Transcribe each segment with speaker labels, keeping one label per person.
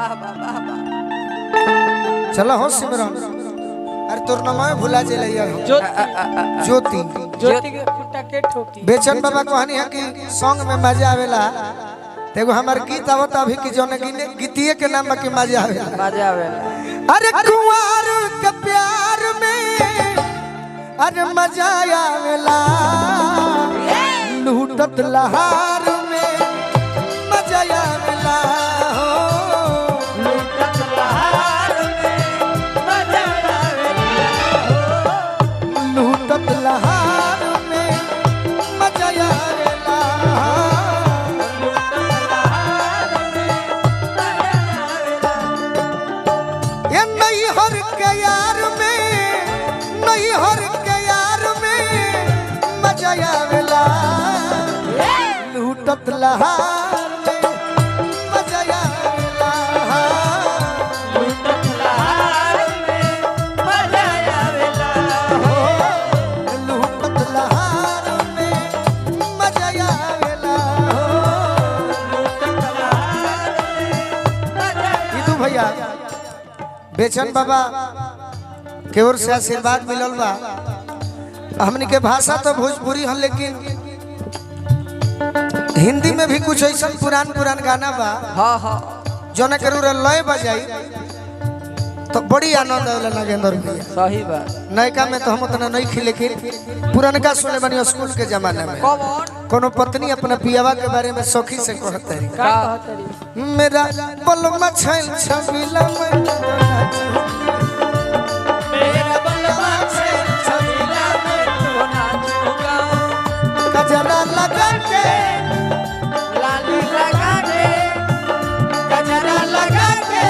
Speaker 1: वाह वाह वाह वाह।
Speaker 2: चलो हो सिमरन अरे तोर नाम भुला जे लइया ज्योति
Speaker 1: ज्योति के फुटा के ठोकी।
Speaker 2: बेचन बाबा कहनी है कि सॉन्ग में मजा आवेला तेगो हमार गीत आवत अभी कि जोने गीतिए के नाम की मजा आवेला
Speaker 1: मजा आवेला।
Speaker 2: अरे कुंवार के प्यार में अरे मजा आवेला लूटत लहार में मजा आवेला हो
Speaker 1: लूटत लहार में मजा आवेला हो।
Speaker 2: लूटत लहार में मजा आवेला ये नहीं हर के यार में नहीं हर के यार में मजा आवेला लूटत लहार में मजा आवेला
Speaker 1: लूटत लहार में मजा आवेला हो।
Speaker 2: लूटत लहार में मजा आवेला
Speaker 1: लूटत लहार में मजा
Speaker 2: इदू भैया बेचन बाबा के ओर से आशीर्वाद मिलल बा हमनी के भाषा तो भोजपुरी है लेकिन हिंदी में भी कुछ ऐसा पुरान गाना बा
Speaker 1: हाँ हाँ
Speaker 2: जोने करू लय बजाई तो बड़ी आनंद आवेला नागेंद्र भैया
Speaker 1: सही बात।
Speaker 2: नयका में तो हम उतना नहीं खी लेकिन पुरनका सुने बनी स्कूल के जमाने में
Speaker 1: कौन
Speaker 2: कोनो पत्नी अपना पियावा के बारे में सखी से कहते है
Speaker 1: का कहतरी
Speaker 2: मेरा बलमा छैल छबिला में
Speaker 1: मेरा बलवा से छबिला में तो नाचूंगा।
Speaker 2: गजरा लगा के
Speaker 1: लाली लगा के गजरा लगा के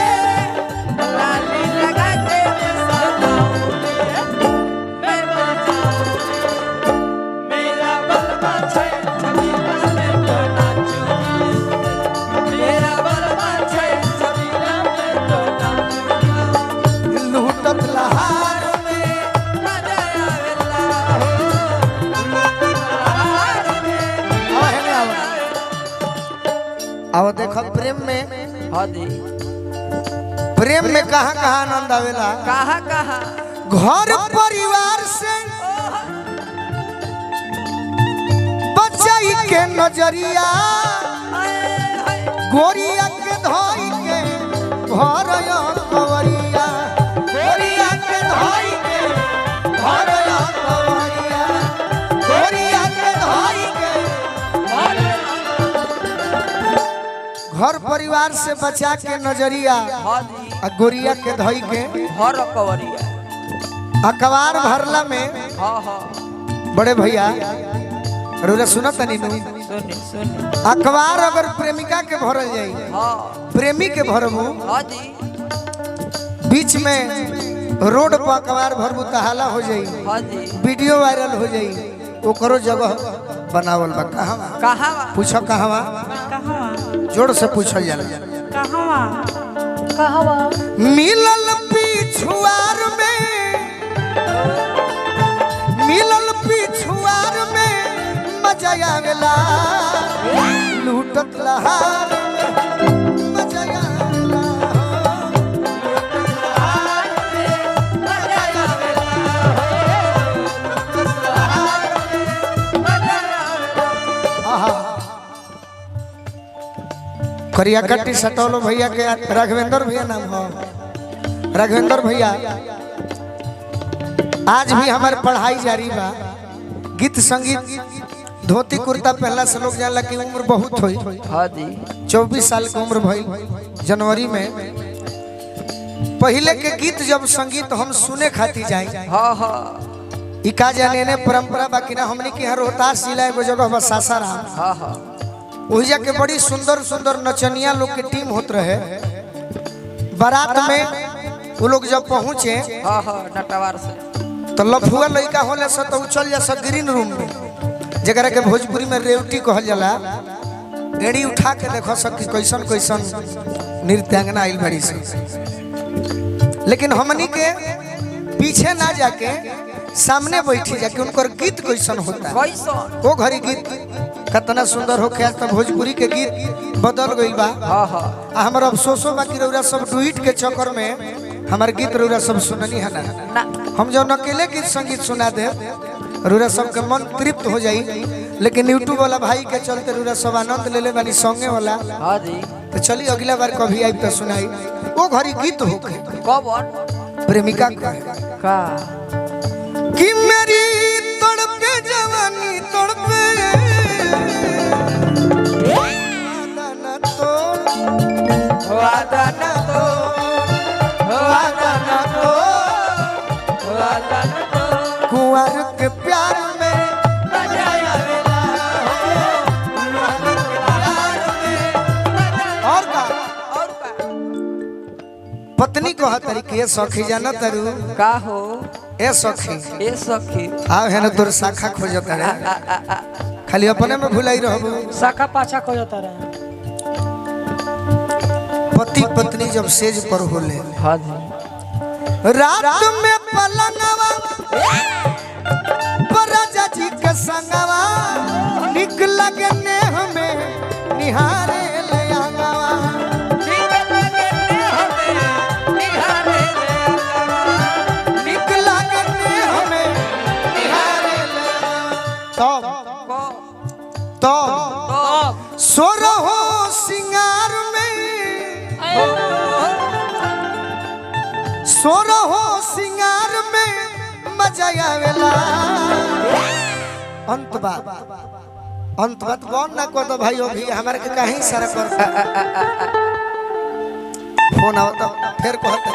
Speaker 1: लाली लगा के मैं बजाऊंगी। मेरा बलवा से छबिला में तो नाचूंगा। मेरा बलवा से छबिला में तो नाचूंगा।
Speaker 2: लूटत लहार में
Speaker 1: मजा आवेला हो। लूटत लहार में
Speaker 2: आहने आओ देखो प्रेम में
Speaker 1: हाँ दी
Speaker 2: प्रेम में कहाँ कहाँ आनंद आवेला
Speaker 1: कहाँ कहाँ
Speaker 2: घर परिवार से बचाई के नजरिया गोरिया के धोई के भरया कवरिया गोरिया के धोई के भरया कवरिया गोरिया के धोई के घर परिवार से बचा के नजरिया
Speaker 1: हाँ दी
Speaker 2: आ गोरिया के धोई के
Speaker 1: हर कवरिया
Speaker 2: अखबार भरला में
Speaker 1: हाँ हाँ
Speaker 2: बड़े भैया रोला सुना तनी
Speaker 1: सुनी सुनी
Speaker 2: अखबार अगर प्रेमिका के भरल जाई
Speaker 1: हाँ
Speaker 2: प्रेमी के भरबू
Speaker 1: हाँ दी
Speaker 2: बीच में रोड पर अखबार भरबू तहाला हो जाई
Speaker 1: हाँ दी
Speaker 2: वीडियो वायरल हो जाई ओकरो जगह बनावल बा कहां
Speaker 1: कहाँ
Speaker 2: पूछो कहवा जोर से पूछल जाला मिलल पिछुआर में मिलल पिछुआर में मजा आवेला लूटत लहार में मजा आवेला आहा करिया कट्टी सटौलो भैया के राघवेंद्र भैया नाम हो राघवेंद्र भैया आज भी हमारे पढ़ाई जारी बा गीत संगीत धोती कुर्ता पहला से लोग जानला की उम्र बहुत हुई
Speaker 1: हाँ दी
Speaker 2: 24 साल की उम्र भई जनवरी में पहले के गीत जब संगीत हम सुने खाती जाए
Speaker 1: हाँ हाँ
Speaker 2: इका जाने ने परंपरा बाकी ना हमने की हर रोहतास जिला एगो जगह बस सासाराम
Speaker 1: हाँ हाँ
Speaker 2: ओहिजा के बड़ी सुंदर सुंदर नचनिया लोग के टीम होत रहे बारात में वो लोग जब पहुंचे
Speaker 1: हाँ हाँ नटवार से
Speaker 2: तो लफुआ लड़का होले से तो चल जा ग्रीन रूम में जरा के भोजपुरी में रेवटी कहल जाला एड़ी उठा के देखो सकी कैसन कैसन नृत्यांगना आइल बड़ी से लेकिन हमनी के पीछे ना जाके सामने बैठी जाके उनकर गीत कैसन होता है
Speaker 1: कैसन
Speaker 2: वो घरी गीत कितना सुंदर होके आज तो भोजपुरी के गीत बदल गइल बा।
Speaker 1: हां हां
Speaker 2: हमर अफसोसो बा कि रउरा सब डुइट के चक्कर में हमार गीत रउरा सब सुननी है ना। हम जो अकेले गीत संगीत सुना दे रउरा सब के मन तृप्त हो जाई, लेकिन यूट्यूब वाला भाई के चलते रउरा सब आनंद ले ले बानी संगे वाला।
Speaker 1: हां जी
Speaker 2: तो चलिए अगला बार कभी आई तो सुनाई वो घड़ी गीत होके
Speaker 1: कब
Speaker 2: प्रेमिका
Speaker 1: का
Speaker 2: कि मेरी तड़पे जवानी तड़पे
Speaker 1: वादा ना तो वादा ना तो वादा ना तो
Speaker 2: कुंवर के प्यार में
Speaker 1: बजाया वेला
Speaker 2: और का
Speaker 1: और का
Speaker 2: पत्नी को तरीके सखी जाना तरु
Speaker 1: का हो
Speaker 2: ए सखी
Speaker 1: ए सखी
Speaker 2: आओ है ना तोर शाखा खोजता रे खाली अपने में भुलाई रहबो।
Speaker 3: शाखा पाछा खोजता रहे।
Speaker 2: पति पत्नी जब सेज पर होले
Speaker 1: हां जी
Speaker 2: रात में पलंगवा पर राजा जी के संगवा निक लगने हमें निहारे ले आंगवा
Speaker 1: निक लगने हमें निहारे ले आंगवा
Speaker 2: निक लगने हमें निहारे ले तब तब सोर हो सिंगार में सोर हो सिंगार में मजा आवेला। अंत बात कौन ना को तो भाई अभी हमारे के कहीं सारा कर फोन आओ तो फिर कहते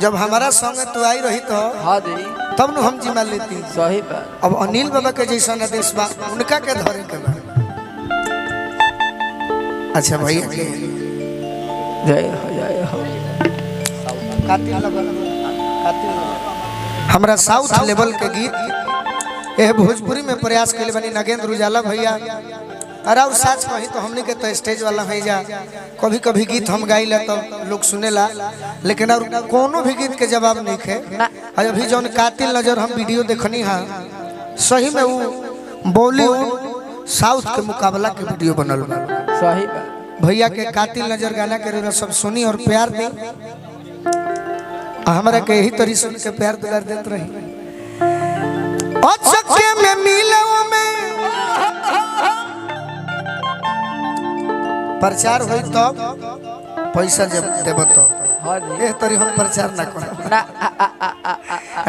Speaker 2: जब हमारा संग तू आई रही तो
Speaker 1: हां जी
Speaker 2: तब न हम जिम्मा लेती।
Speaker 1: सही बात
Speaker 2: अब अनिल बाबा के जैसा आदेश बा उनका के धरे के बा। अच्छा भाई
Speaker 1: जय हो
Speaker 2: हमरा साउथ लेवल के गीत यह भोजपुरी में प्रयास के बनी नगेंद्र उजाला भैया। अरे और सच कही तो हमने के तो स्टेज वाला है जा कभी कभी गीत हम गाइला तो लोग सुनेला, लेकिन और कोनो भी गीत के जवाब नहीं खे। अभी जौन कातिल नजर हम वीडियो देखनी है सही में वो बॉलीवुड साउथ के मुकाबला के वीडियो बनल बा।
Speaker 1: सही बात
Speaker 2: भैया के कातिल नजर गाना के सब सुनी और प्यार दी हमारा के यही तरी सुन के प्यार दुलार देते रही। चक्के में मिलो में प्रचार हुई तब पैसा जब देव तो
Speaker 1: हां जी
Speaker 2: ए तरी हम प्रचार ना कर
Speaker 1: ना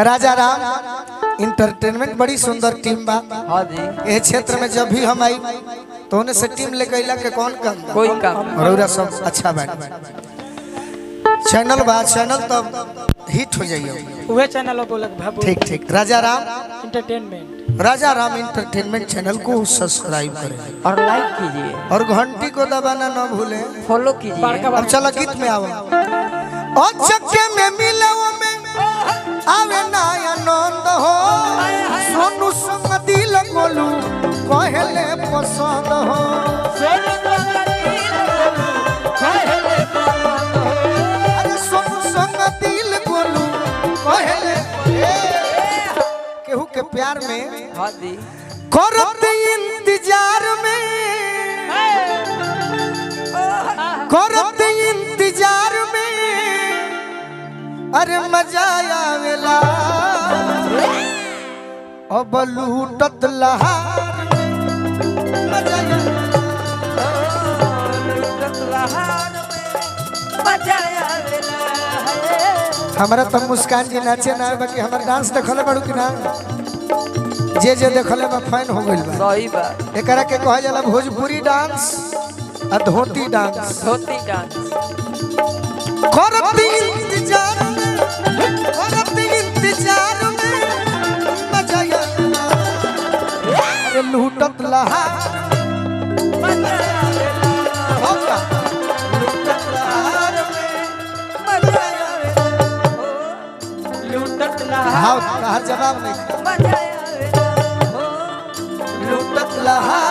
Speaker 2: राजा राम इंटरटेनमेंट बड़ी सुंदर टीम बा।
Speaker 1: हां जी
Speaker 2: ये क्षेत्र में जब भी हम आई तो उन्हें से टीम लेके अइला के कौन काम
Speaker 1: कोई काम
Speaker 2: रौरा सब अच्छा बात चैनल बा चैनल तब हिट हो जाइए
Speaker 3: उहे चैनल बोलक बाबू
Speaker 2: ठीक ठीक राजा राम इंटरटेनमेंट चैनल को सब्सक्राइब करें
Speaker 1: और लाइक कीजिए
Speaker 2: और घंटी को दबाना न भूलें,
Speaker 1: फॉलो कीजिए।
Speaker 2: अब चलो गीत में आओ। और चक्के में मिलो में आवे ना आनंद हो सोनू संग दिल बोलू कहले पसंद हो अरे सोनू संग दिल बोलू कहले केहू के प्यार में
Speaker 1: हां जी
Speaker 2: करत इंतजार में करत इंतजार में अरे मजा आवेला अब लूटत लहार मजा हमारा तो मुस्कान जी नाचे ना बाकी हमारा डांस देखले बड़ू कि ना जे जे देखले में फैन हो गइल बा।
Speaker 1: सही बात
Speaker 2: एकरा के कहल जाला भोजपुरी डांस आ धोती डांस।
Speaker 1: धोती डांस
Speaker 2: करत इंतजार में मजा आवेला अरे लूटत लहार होगा लूटत लहार
Speaker 1: लूटत लहार
Speaker 2: हाँ जवाब नहीं
Speaker 1: मजा आवेला
Speaker 2: लूटत लहार